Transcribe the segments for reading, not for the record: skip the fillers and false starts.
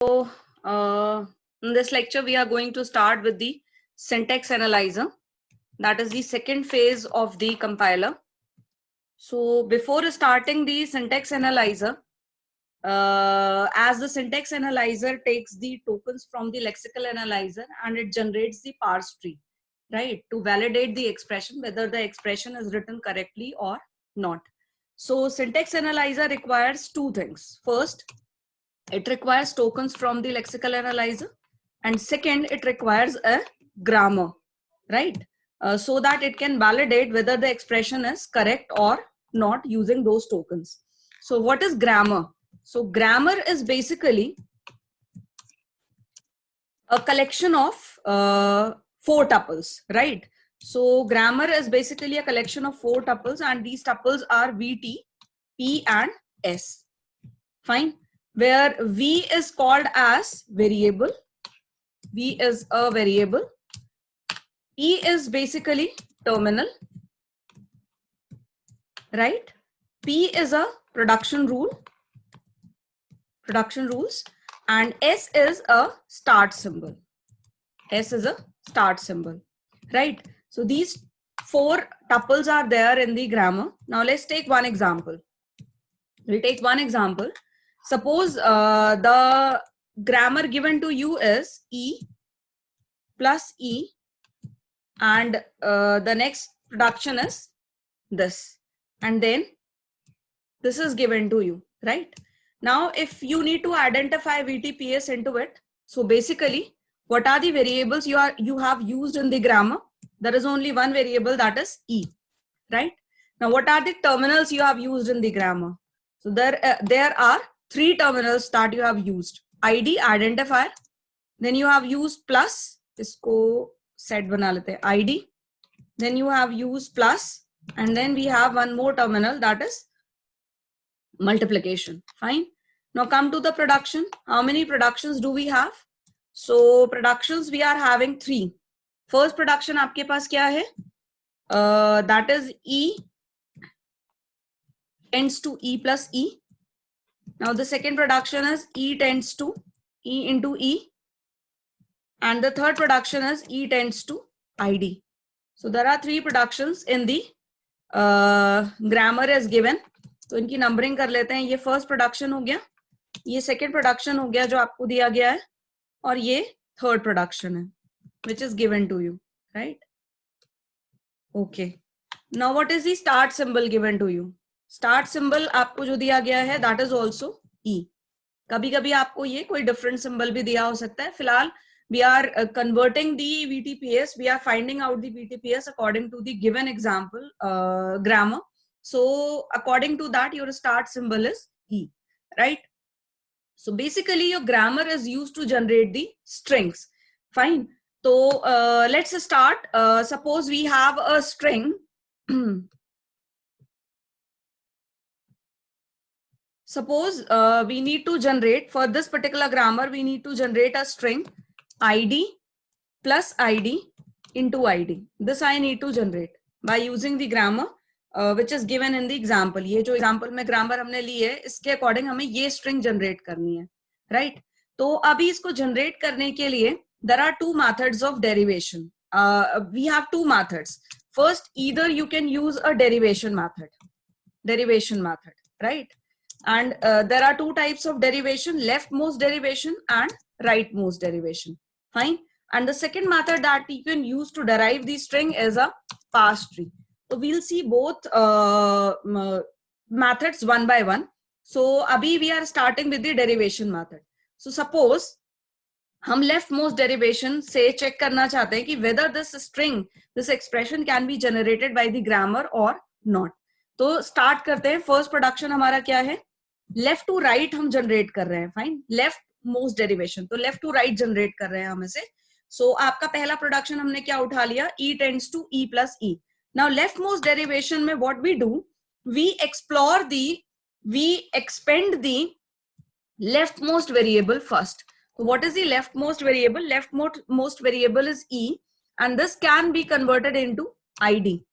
So, in this lecture, we are going to start with the syntax analyzer. That is the second phase of the compiler. So, before starting the syntax analyzer, as the syntax analyzer takes the tokens from the lexical analyzer and it generates the parse tree, right, to validate the expression, whether the expression is written correctly or not. So, syntax analyzer requires two things. First, it requires tokens from the lexical analyzer, and second, it requires a grammar, right, so that it can validate whether the expression is correct or not using those tokens. So what is grammar? So grammar is basically a collection of four tuples, right? So grammar is basically a collection of four tuples, and these tuples are VT, P and S. Fine. Where V is called as variable. V is a variable. P is basically terminal, right? P is a production rule, production rules, and S is a start symbol. S is a start symbol, right? So these four tuples are there in the grammar. Now let's take one example. We'll take one example. Suppose the grammar given to you is E plus E, and the next production is this, and then this is given to you, right? Now if you need to identify VTPS into it, so basically what are the variables you have used in the grammar? There is only one variable, that is E, right? Now what are the terminals you have used in the grammar? So there are three terminals that you have used. ID, identifier, then you have used plus, isko set bana lete, ID, then you have used plus, and then we have one more terminal, that is multiplication. Fine. Now come to the production. How many productions do we have? So productions we are having three. First production आपके पास क्या है? That is E tends to E plus E. Now the second production is E tends to E into E, and the third production is E tends to ID. So there are three productions in the grammar is given. तो इनकी numbering कर लेते हैं. ये first production हो गया, ये second production हो गया जो आपको दिया गया है, और ये थर्ड प्रोडक्शन है which is given to you, right? Okay. Now what is the start symbol given to you? Start symbol आपको जो दिया गया है that is also E. कभी कभी आपको ये कोई different symbol भी दिया हो सकता है. फिलहाल we are converting the VTPS. We are finding out the VTPS according to the given example grammar. So according to that, your start symbol is E, right? So basically your grammar is used to generate the strings. Fine. So let's start. Suppose we have a string. Suppose we need to generate, for this particular grammar, we need to generate a string ID plus ID into ID. This I need to generate by using the grammar which is given in the example. ये जो example में grammar हमने ली है, इसके according हमें ये string generate करनी है, right? तो अभी इसको generate करने के लिए there are two methods of derivation. We have two methods. First, either you can use a derivation method, right? And there are two types of derivation: leftmost derivation and rightmost derivation. Fine. And the second method that you can use to derive the string is a parse tree. So we'll see both methods one by one. So abhi we are starting with the derivation method. So suppose हम leftmost derivation से check करना चाहते हैं कि whether this string, this expression can be generated by the grammar or not. तो start करते हैं. First production हमारा क्या है? Left to right हम generate कर रहे हैं. Fine. Leftmost derivation. तो left to right generate कर रहे हैं हम इसे. So आपका पहला production हमने क्या उठा लिया? E tends to E plus E. Now leftmost derivation में what we do? We expand the leftmost variable first. So what is the leftmost variable? Leftmost variable is E, and this can be converted into ID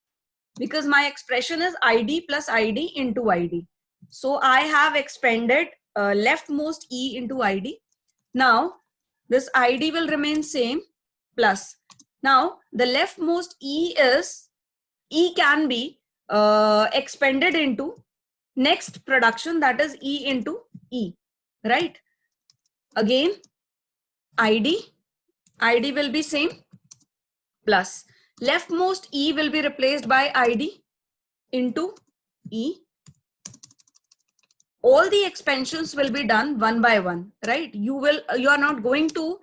because my expression is ID plus ID into ID. So I have expanded leftmost E into ID. Now this ID will remain same plus. Now the leftmost E can be expanded into next production, that is E into E, right? Again ID will be same plus leftmost E will be replaced by ID into E. All the expansions will be done one by one, right? You are not going to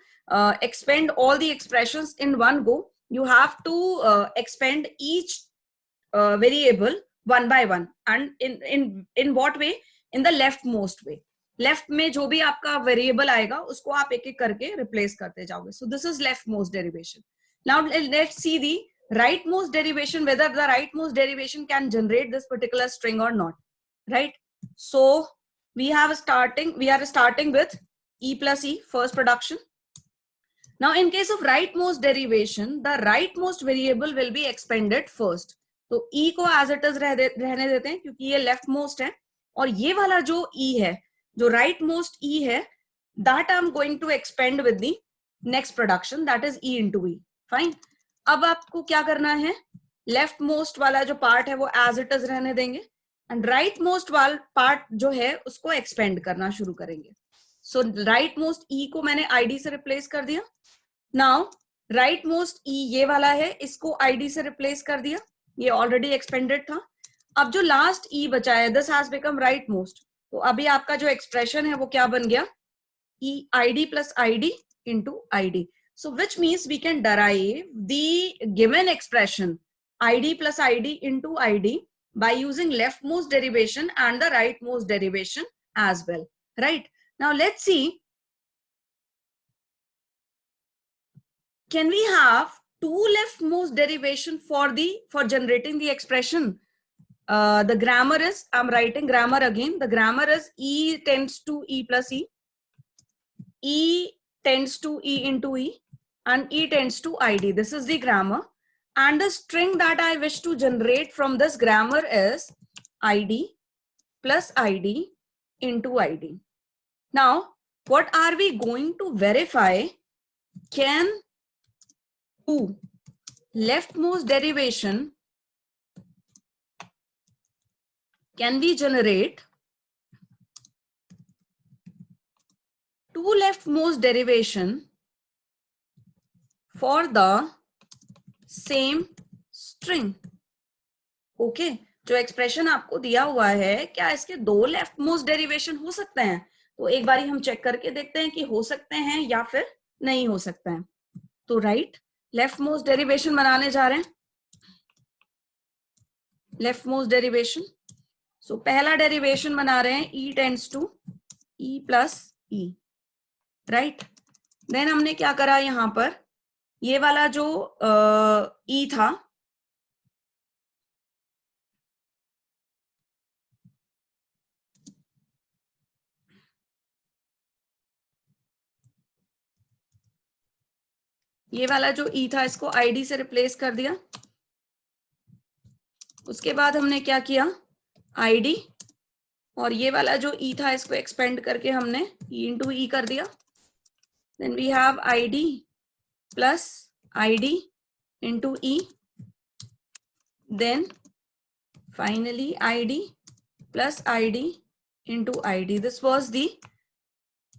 expand all the expressions in one go. You have to expand each variable one by one. And in what way? In the leftmost way. Left में जो भी आपका variable आएगा उसको आप एक एक करके रिप्लेस करते जाओगे. So this is leftmost derivation. Now let's see the rightmost derivation, whether the rightmost derivation can generate this particular string or not, right? So we are starting with E plus E, first production. Now in case of rightmost derivation, the rightmost variable will be expanded first. तो E को as it is रहने देते हैं क्योंकि ये leftmost है, और ये वाला जो E है, जो rightmost E है, that I'm going to expand with the next production, that is E into E. Fine. अब आपको क्या करना है? leftmost वाला जो part है वो as it is रहने देंगे, and rightmost वाला part जो है उसको expand करना शुरू करेंगे. So rightmost E को मैंने ID से replace कर दिया. Now rightmost E ये वाला है, इसको ID से replace कर दिया, ये already expanded था. अब जो last E बचा है, this has become rightmost. तो अभी आपका जो expression है वो क्या बन गया? E ID plus ID into ID. So which means we can derive the given expression ID plus ID into ID by using leftmost derivation and the rightmost derivation as well, right? Now let's see, can we have two leftmost derivation for generating the expression? The grammar is, I'm writing grammar again. The grammar is E tends to E plus E, E tends to E into E, and E tends to ID. This is the grammar. And the string that I wish to generate from this grammar is ID plus ID into ID. Now, what are we going to verify? Can two leftmost derivation, can we generate two leftmost derivation for the same string? Okay, जो expression आपको दिया हुआ है, क्या इसके दो leftmost derivation हो सकते हैं? तो एक बारी हम चेक करके देखते हैं कि हो सकते हैं या फिर नहीं हो सकते हैं. तो राइट, लेफ्टमोस्ट डेरिवेशन बनाने जा रहे हैं. लेफ्टमोस्ट डेरिवेशन, सो पहला डेरिवेशन बना रहे हैं E tends to E plus E, right. Then हमने क्या करा, यहां पर ये वाला जो E था, ये वाला जो E था इसको ID से रिप्लेस कर दिया. उसके बाद हमने क्या किया, ID, और ये वाला जो E था इसको एक्सपेंड करके हमने E इंटू E कर दिया. Then we have ID plus ID into E, then finally ID plus ID into ID. This was the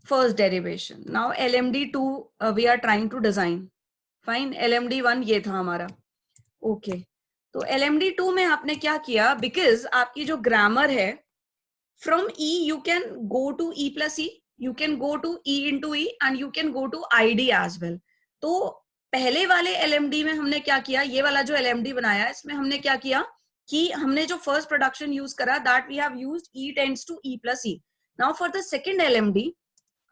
first derivation. Now LMD2 we are trying to design. Fine, LMD1 ये था हमारा. Okay, तो LMD2 में आपने क्या किया, because आपकी जो grammar है, from E you can go to E plus E, you can go to E into E, and you can go to ID as well. तो पहले वाले LMD में हमने क्या किया, ये वाला जो LMD बनाया इसमें हमने क्या किया कि हमने जो फर्स्ट प्रोडक्शन यूज करा, that we have used E tends to E plus E. Now for the second LMD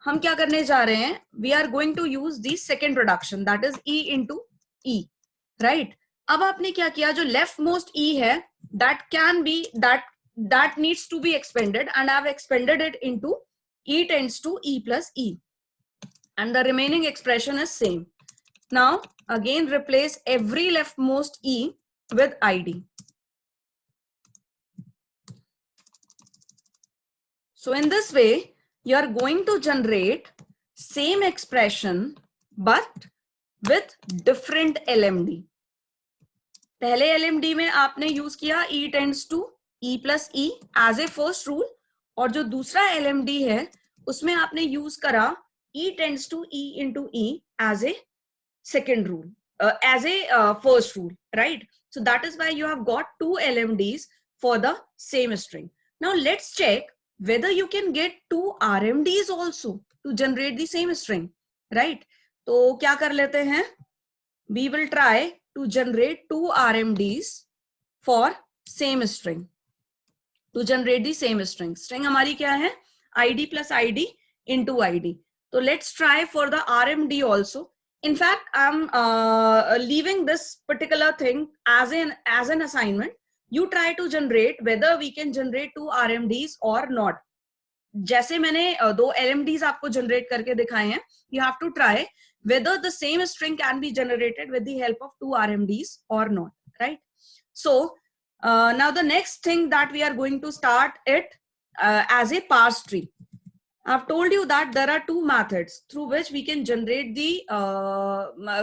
हम क्या करने जा रहे हैं, we are going to use the second production, that is E into E, right. अब आपने क्या किया, जो लेफ्ट मोस्ट E है, that can be that needs to be expanded, and I have expanded it into E tends to E plus E, and the remaining expression is same. Now again replace every leftmost E with ID. So in this way, you are going to generate same expression but with different LMD. पहले LMD में आपने use किया E tends to E plus E as a first rule, और जो दूसरा LMD है उसमें आपने यूज करा E tends to E into E as a second rule, as a first rule, right? So that is why you have got two LMDs for the same string. Now let's check whether you can get two RMDs also to generate the same string, right? तो क्या कर लेते हैं, we will try to generate two RMDs for same string, to generate the same string. String हमारी क्या है, ID plus ID into ID. So let's try for the RMD also. In fact, I'm leaving this particular thing as an assignment. You try to generate whether we can generate two RMDs or not. जैसे मैंने दो LMDs आपको generate करके दिखाए हैं, you have to try whether the same string can be generated with the help of two RMDs or not, right? So now the next thing that we are going to start it as a parse tree. I've told you that there are two methods through which we can generate the,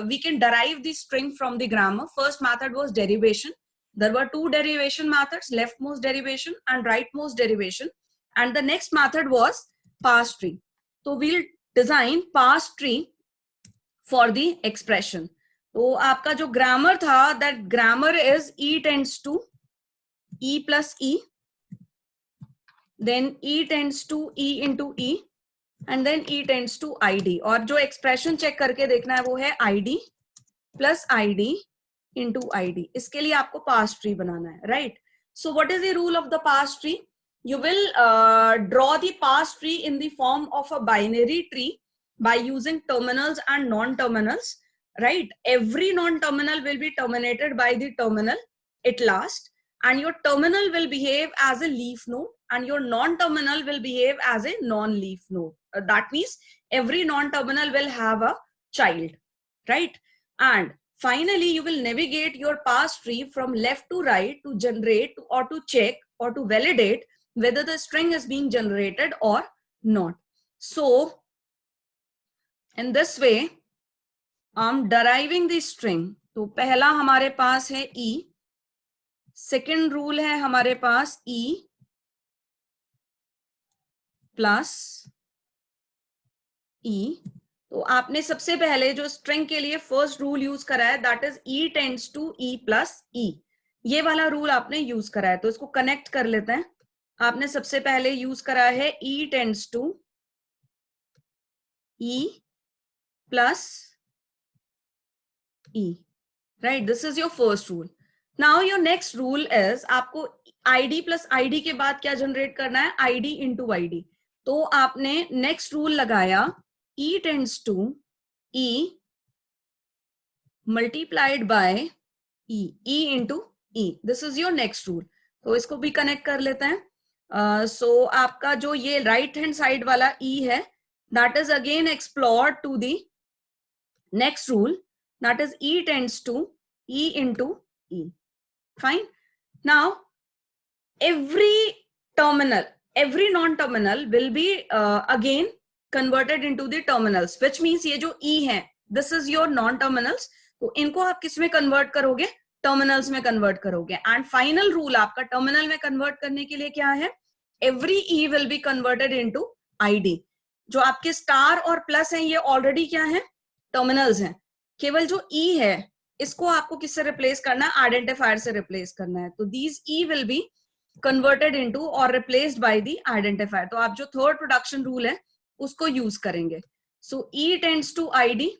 we can derive the string from the grammar. First method was derivation. There were two derivation methods, leftmost derivation and rightmost derivation. And the next method was parse tree. So we'll design parse tree for the expression. तो आपका जो grammar था, that grammar is E tends to E plus E, then E tends to E into E, and then E tends to ID. और जो expression check करके देखना है वो है ID plus ID into ID. इसके लिए आपको parse tree बनाना है, right? So what is the rule of the parse tree? You will draw the parse tree in the form of a binary tree by using terminals and non-terminals, right? Every non-terminal will be terminated by the terminal at last, and your terminal will behave as a leaf node and your non-terminal will behave as a non-leaf node. That means every non-terminal will have a child, right? And finally, you will navigate your parse tree from left to right to generate or to check or to validate whether the string is being generated or not. So in this way, I'm deriving the string. तो पहला हमारे पास है E, second rule है हमारे पास E plus E. तो आपने सबसे पहले जो स्ट्रिंग के लिए फर्स्ट रूल यूज करा है, that is E tends to E plus E. ये वाला रूल आपने यूज करा है, तो इसको कनेक्ट कर लेते हैं. आपने सबसे पहले यूज करा है E tends to E plus E, right? This is your first rule. Now your next rule is आपको ID प्लस ID के बाद क्या जनरेट करना है, ID इंटू ID. तो आपने नेक्स्ट रूल लगाया E tends to E multiplied by E, E into E. This is your next rule. तो इसको भी कनेक्ट कर लेते हैं. So आपका जो ये राइट हैंड साइड वाला E है, that is again explored to the next rule, that is E tends to E into E. Fine. Now every terminal, every non-terminal will be again converted into the terminals, which means ये जो E है, this is your non-terminals. तो इनको आप किस में convert करोगे, terminals में कन्वर्ट करोगे. एंड फाइनल रूल आपका टर्मिनल में कन्वर्ट करने के लिए क्या है, every E will be converted into ID. जो आपके स्टार और प्लस हैं ये ऑलरेडी क्या है, टर्मिनल्स हैं. केवल जो E है इसको आपको किससे रिप्लेस करना है, आइडेंटिफायर से रिप्लेस करना है. तो these E will be converted into और रिप्लेस्ड बाय द आइडेंटिफायर. तो आप जो थर्ड प्रोडक्शन रूल है उसको यूज करेंगे. So E tends to ID,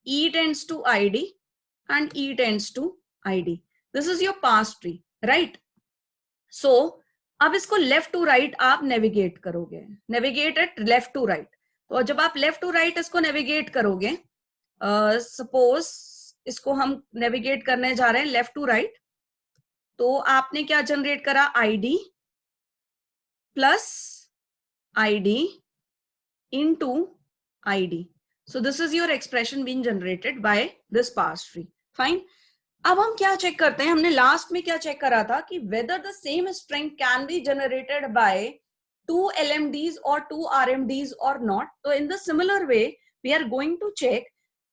E tends to ID and E tends to ID. This is your parse tree, right? So अब इसको left to right आप navigate करोगे, navigate it left to right. तो जब आप left to right इसको navigate करोगे, suppose इसको हम नेविगेट करने जा रहे हैं लेफ्ट टू राइट, तो आपने क्या जनरेट करा, ID plus ID into ID. So this is your expression being generated by this parse tree. Fine. अब हम क्या चेक करते हैं, हमने लास्ट में क्या चेक करा था कि whether the same string can be generated by two LMDs or two RMDs or not. So in the similar way, we are going to check,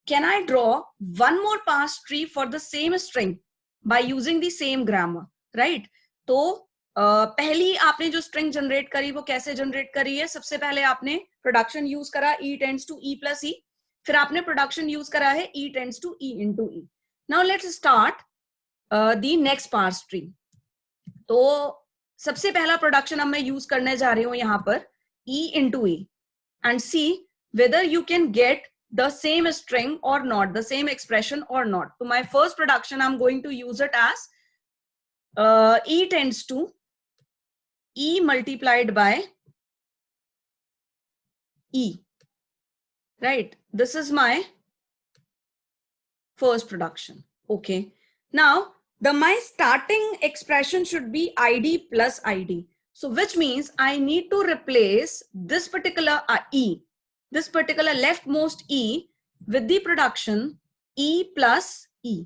can I draw one more parse tree for the same string by using the same grammar, right? तो पहली आपने जो string generate करी वो कैसे generate करी है? सबसे पहले आपने प्रोडक्शन यूज करा e tends to e plus e, फिर आपने प्रोडक्शन यूज करा है e tends to e into e. Now let's start the next parse tree. तो सबसे पहला प्रोडक्शन अब मैं यूज करने जा रही हूं यहां पर e into e and see whether you can get the same string or not, the same expression or not. So my first production, I'm going to use it as e tends to e multiplied by e, right? This is my first production. Okay, now my starting expression should be id plus id. So which means I need to replace this particular e, this particular leftmost e with the production e plus e.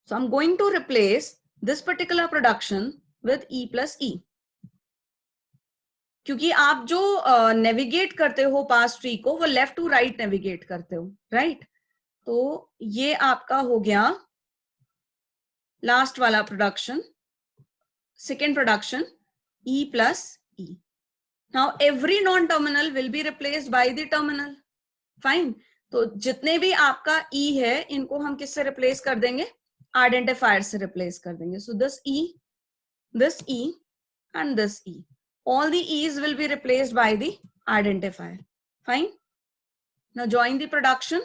So I'm going to replace this particular production with e plus e. क्योंकि आप जो navigate करते हो पास tree को वो left to right navigate करते हो, right? तो ये आपका हो गया लास्ट वाला production, second production e plus e. Now every non-terminal will be replaced by the terminal. Fine. तो जितने भी आपका e है इनको हम किससे रिप्लेस कर देंगे? आइडेंटिफायर से रिप्लेस कर देंगे. So this e and this e. All the e's will be replaced by the identifier. Fine. Now join the production.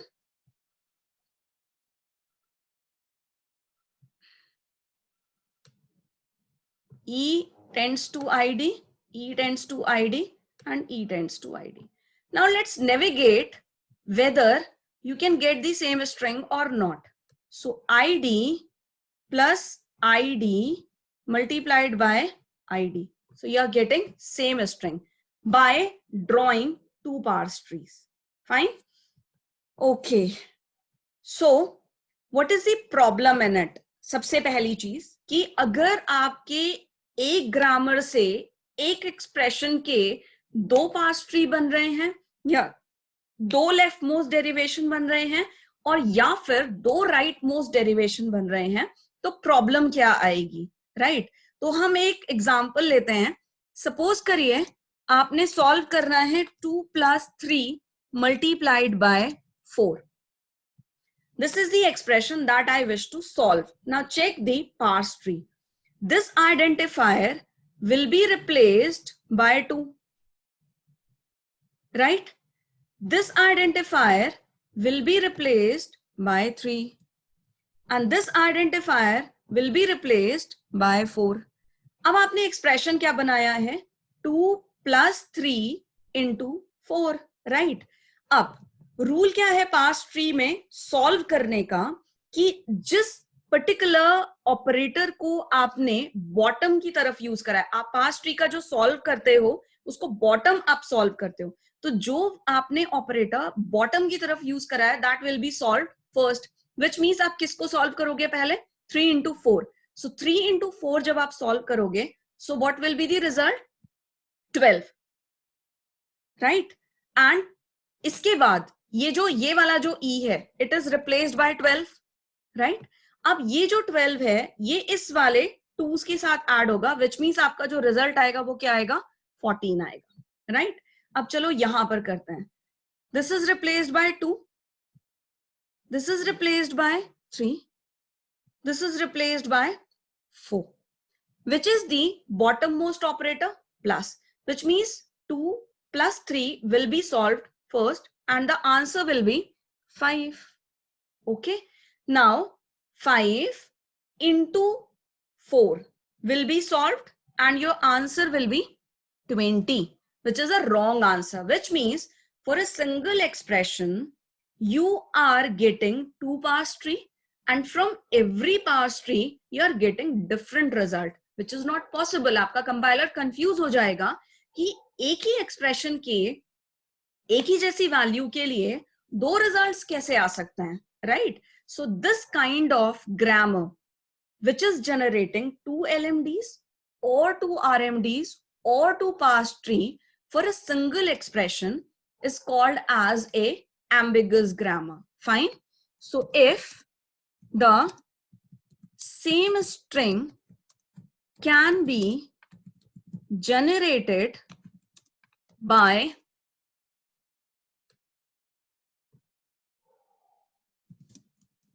E tends to id, e tends to id, and e tends to id. Now let's navigate whether you can get the same string or not. So id plus id multiplied by id. So you are getting same string by drawing two parse trees. Fine. Okay. So what is the problem in it? सबसे पहली चीज कि अगर आपके एक grammar से एक expression के दो पार्स ट्री बन रहे हैं या दो लेफ्ट मोस्ट डेरिवेशन बन रहे हैं और या फिर दो राइट मोस्ट डेरिवेशन बन रहे हैं, तो प्रॉब्लम क्या आएगी, राइट? तो हम एक एग्जांपल लेते हैं. सपोज करिए आपने सॉल्व करना है 2 plus 3 multiplied by 4. This is the expression that I wish to solve. Now check the parse tree. This identifier will be replaced by 2, right? This identifier will be replaced by 3. And this identifier will be replaced by 4. अब आपने expression क्या बनाया है? 2 plus 3 into 4, right? अब rule क्या है parse tree में solve करने का कि जिस पर्टिकुलर ऑपरेटर को आपने बॉटम की तरफ यूज करा है, आप पार्स ट्री का जो सॉल्व करते हो उसको बॉटम अप सॉल्व करते हो, तो जो आपने ऑपरेटर बॉटम की तरफ यूज करा है that will be solve first, which means आप किसको सॉल्व करोगे पहले? 3 into 4. सो 3 into 4 जब आप सॉल्व करोगे, so what will be the result? 12, right? And इसके बाद ये वाला जो e है it is replaced by 12, right? अब ये जो 12 है ये इस वाले 2s के साथ ऐड होगा, विच मीन्स आपका जो रिजल्ट आएगा वो क्या आएगा? 14 आएगा, राइट? अब चलो यहां पर करते हैं. This is replaced by 2, this is replaced by 3, this is replaced by 4, which is the bottom most operator plus, which means 2 plus 3 will be solved first and the answer will be 5. Okay, now 5 into 4 will be solved and your answer will be 20, which is a wrong answer, which means for a single expression you are getting 2 parse tree and from every parse tree you are getting different result, which is not possible. आपका compiler confuse हो जाएगा कि एक ही expression के एक ही जैसी value के लिए दो रिजल्ट्स कैसे आ सकते हैं, right? So this kind of grammar which is generating 2 LMDs or 2 RMDs or to parse tree for a single expression is called as a ambiguous grammar. Fine. So if the same string can be generated by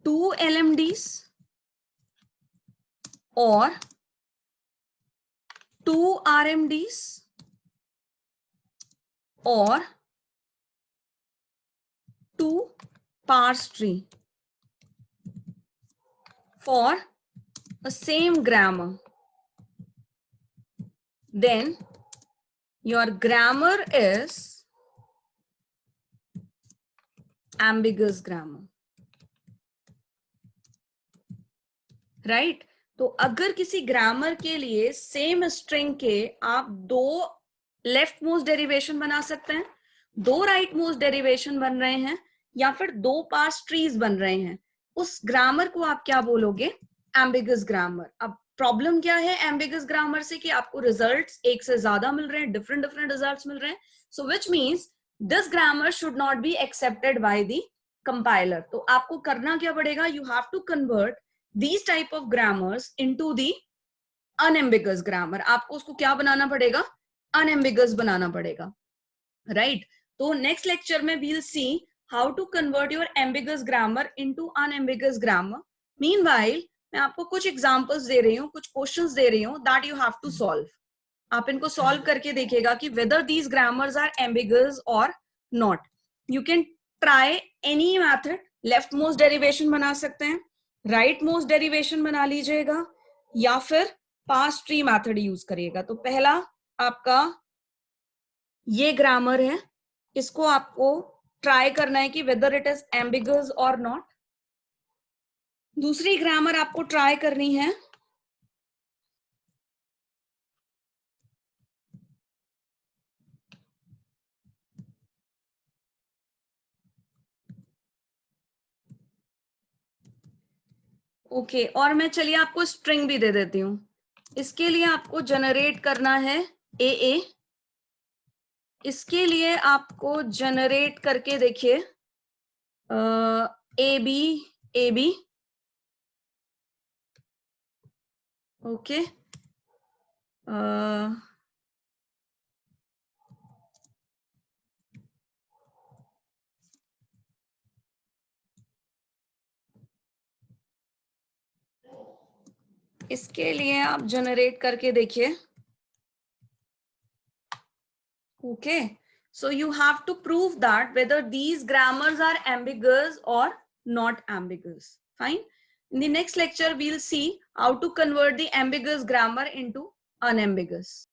two LMDs or two RMDs or two parse tree for a same grammar, then your grammar is ambiguous grammar. Right तो अगर किसी grammar के लिए same string के आप दो left most derivation बना सकते हैं, दो राइट मोस्ट डेरिवेशन बन रहे हैं, या फिर दो पास ट्रीज बन रहे हैं, उस ग्रामर को आप क्या बोलोगे? Ambiguous grammar. अब प्रॉब्लम क्या है एम्बिगस ग्रामर से कि आपको रिजल्ट्स एक से ज्यादा मिल रहे हैं, डिफरेंट डिफरेंट रिजल्ट्स मिल रहे हैं. So which means this grammar should not be accepted by the compiler. तो आपको करना क्या पड़ेगा? You have to convert these type of grammars into the unambiguous grammar. आपको उसको क्या बनाना पड़ेगा? unambiguous बनाना पड़ेगा, right? तो next lecture में we'll see how to convert your ambiguous grammar into unambiguous grammar. Meanwhile मैं आपको कुछ examples दे रही हूँ, कुछ questions दे रही हूँ that you have to solve. आप इनको solve करके देखिएगा कि whether these grammars are ambiguous or not. You can try any method. leftmost derivation बना सकते हैं, राइट मोस्ट डेरिवेशन बना लीजिएगा, या फिर पास ट्री मेथड यूज करिएगा. तो पहला आपका ये ग्रामर है, इसको आपको ट्राई करना है कि वेदर इट इज एम्बिगस और नॉट. दूसरी ग्रामर आपको ट्राई करनी है ओके और मैं चलिए आपको स्ट्रिंग भी दे देती हूं. इसके लिए आपको जनरेट करना है ए. इसके लिए आपको जनरेट करके देखिए ए बी ओके. इसके लिए आप जनरेट करके देखिए. Okay so you have to prove that whether these grammars are ambiguous or not ambiguous. Fine. In the next lecture we'll see how to convert the ambiguous grammar into unambiguous.